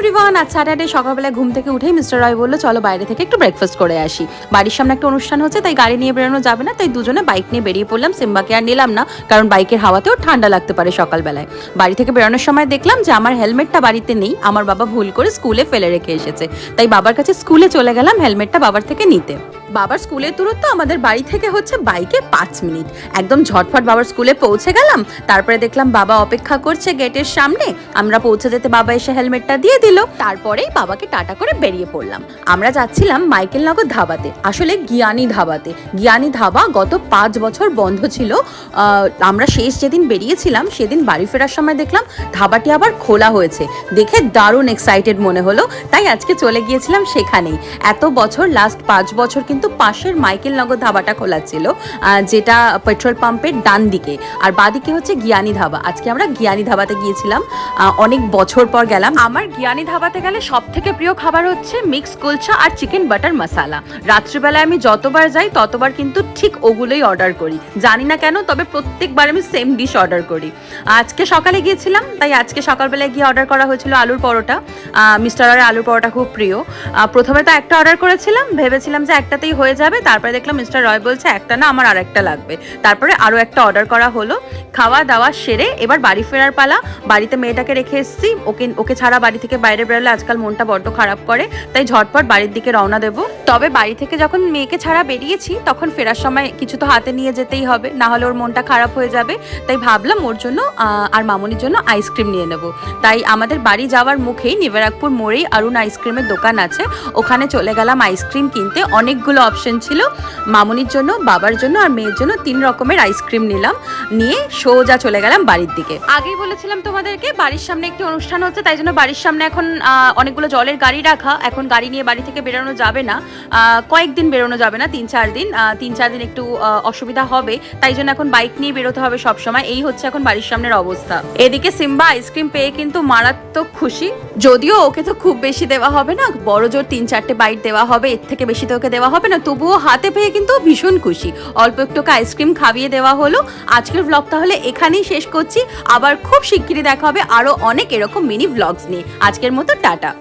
Everyone, আজ Saturday সকালবেলায় ঘুম থেকে উঠেই মিস্টার রয় বললো চলো বাইরে থেকে একটু ব্রেকফাস্ট করে আসি। বাড়ির সামনে একটা অনুষ্ঠান হচ্ছে, তাই গাড়ি নিয়ে বেরোনো যাবে না, তাই দুজনে বাইক নিয়ে বেরিয়ে পড়লাম। সিম্বাকে আর নিলাম না, কারণ বাইকের হাওয়াতেও ঠান্ডা লাগতে পারে সকালবেলায়। বাড়ি থেকে বেরোনোর সময় দেখলাম যে আমার হেলমেটটা বাড়িতে নেই, আমার বাবা ভুল করে স্কুলে ফেলে রেখে এসেছে। তাই বাবার কাছে স্কুলে চলে গেলাম হেলমেটটা বাবার থেকে নিতে। বাবার স্কুলের দূরত্ব আমাদের বাড়ি থেকে হচ্ছে বাইকে 5 মিনিট। একদম ঝটফট বাবার স্কুলে পৌঁছে গেলাম। তারপরে দেখলাম বাবা অপেক্ষা করছে গেটের সামনে। আমরা পৌঁছে যেতে বাবা এসে হেলমেটটা দিয়ে দিল। তারপরেই বাবাকে টাটা করে বেরিয়ে পড়লাম। আমরা যাচ্ছিলাম মাইকেলনগর ধাবাতে, আসলে জ্ঞানী ধাবাতে। জ্ঞানী ধাবা গত 5 বছর বন্ধ ছিল। আমরা শেষ যেদিন বেরিয়েছিলাম সেদিন বাড়ি ফেরার সময় দেখলাম ধাবাটি আবার খোলা হয়েছে। দেখে দারুণ এক্সাইটেড মনে হলো, তাই আজকে চলে গিয়েছিলাম সেখানেই। এত বছর, লাস্ট 5 বছর কিন্তু পাশের মাইকেলনগর ধাবাটা খোলা ছিল, যেটা পেট্রোল পাম্পের ডান দিকে, আর বাদিকে হচ্ছে জ্ঞানী ধাবা। আজকে আমরা জ্ঞানী ধাবাতে গিয়েছিলাম, অনেক বছর পর গেলাম। আমার জ্ঞানী ধাবাতে গেলে সব থেকে প্রিয় খাবার হচ্ছে মিক্স কুলচা আর চিকেন বাটার মশালা। রাত্রিবেলায় আমি যতবার যাই ততবার কিন্তু ঠিক ওগুলোই অর্ডার করি, জানি না কেন, তবে প্রত্যেকবার আমি সেম ডিশ অর্ডার করি। আজকে সকালে গিয়েছিলাম, তাই আজকে সকালবেলায় গিয়ে অর্ডার করা হয়েছিল আলুর পরোটা। মিস্টার আর আলুর পরোটা খুব প্রিয়। প্রথমে তো একটা অর্ডার করেছিলাম, ভেবেছিলাম যে একটাতেই হয়ে যাবে। তারপরে দেখলাম মিস্টার রয় বলছে একটা না, আমার আরেকটা লাগবে। তারপরে আরও একটা অর্ডার করা হলো। খাওয়া দাওয়া সেরে এবার বাড়ি ফেরার পালা। বাড়িতে মেয়েটাকে রেখে এসেছি, ওকে ছাড়া বাড়ি থেকে বাইরে বেরোলে আজকাল মনটা বড্ড খারাপ করে, তাই ঝটপট বাড়ির দিকে রওনা দেবো। তবে বাড়ি থেকে যখন মেয়েকে ছাড়া বেরিয়েছি তখন ফেরার সময় কিছু তো হাতে নিয়ে যেতেই হবে, না হলে ওর মনটা খারাপ হয়ে যাবে। তাই ভাবলাম ওর জন্য আর মামনির জন্য আইসক্রিম নিয়ে নেব। তাই আমাদের বাড়ি যাওয়ার মুখেই নিবেরাকপুর মোড়েই অরুণ আইসক্রিমের দোকান আছে, ওখানে চলে গেলাম আইসক্রিম কিনতে। অনেকগুলো অপশন ছিল, মামনির জন্য, বাবার জন্য আর মেয়ের জন্য 3 রকমের আইসক্রিম নিলাম। নিয়ে সোজা চলে গেলাম বাড়ির দিকে। আগেই বলেছিলাম তোমাদেরকে বাড়ির সামনে একটি অনুষ্ঠান হচ্ছে, তাই জন্য বাড়ির সামনে এখন অনেকগুলো জলের গাড়ি রাখা। এখন গাড়ি নিয়ে বাড়ি থেকে বেরোনো যাবে না, কয়েকদিন বেরোনো যাবে না, 3-4 দিন। 3-4 দিন একটু অসুবিধা হবে, তাই জন্য এখন বাইক নিয়ে বেরোতে হবে সব সময়। এই হচ্ছে এখন বাড়ির সামনের অবস্থা। এদিকে সিম্বা আইসক্রিম পেয়ে কিন্তু মারাত্মক খুশি, যদিও ওকে তো খুব বেশি দেওয়া হবে না, বড় জোর 3-4টে বাইট দেওয়া হবে, এর থেকে বেশি তো ওকে দেওয়া হবে না। তবুও হাতে পেয়ে কিন্তু ভীষণ খুশি। অল্প একটু আইসক্রিম খাইয়ে দেওয়া হলো। আজকের ব্লগ তাহলে এখানেই শেষ করছি। আবার খুব শিগগিরই দেখা হবে আরো অনেক এরকম মিনি ব্লগস নিয়ে। আজকের মতো টাটা।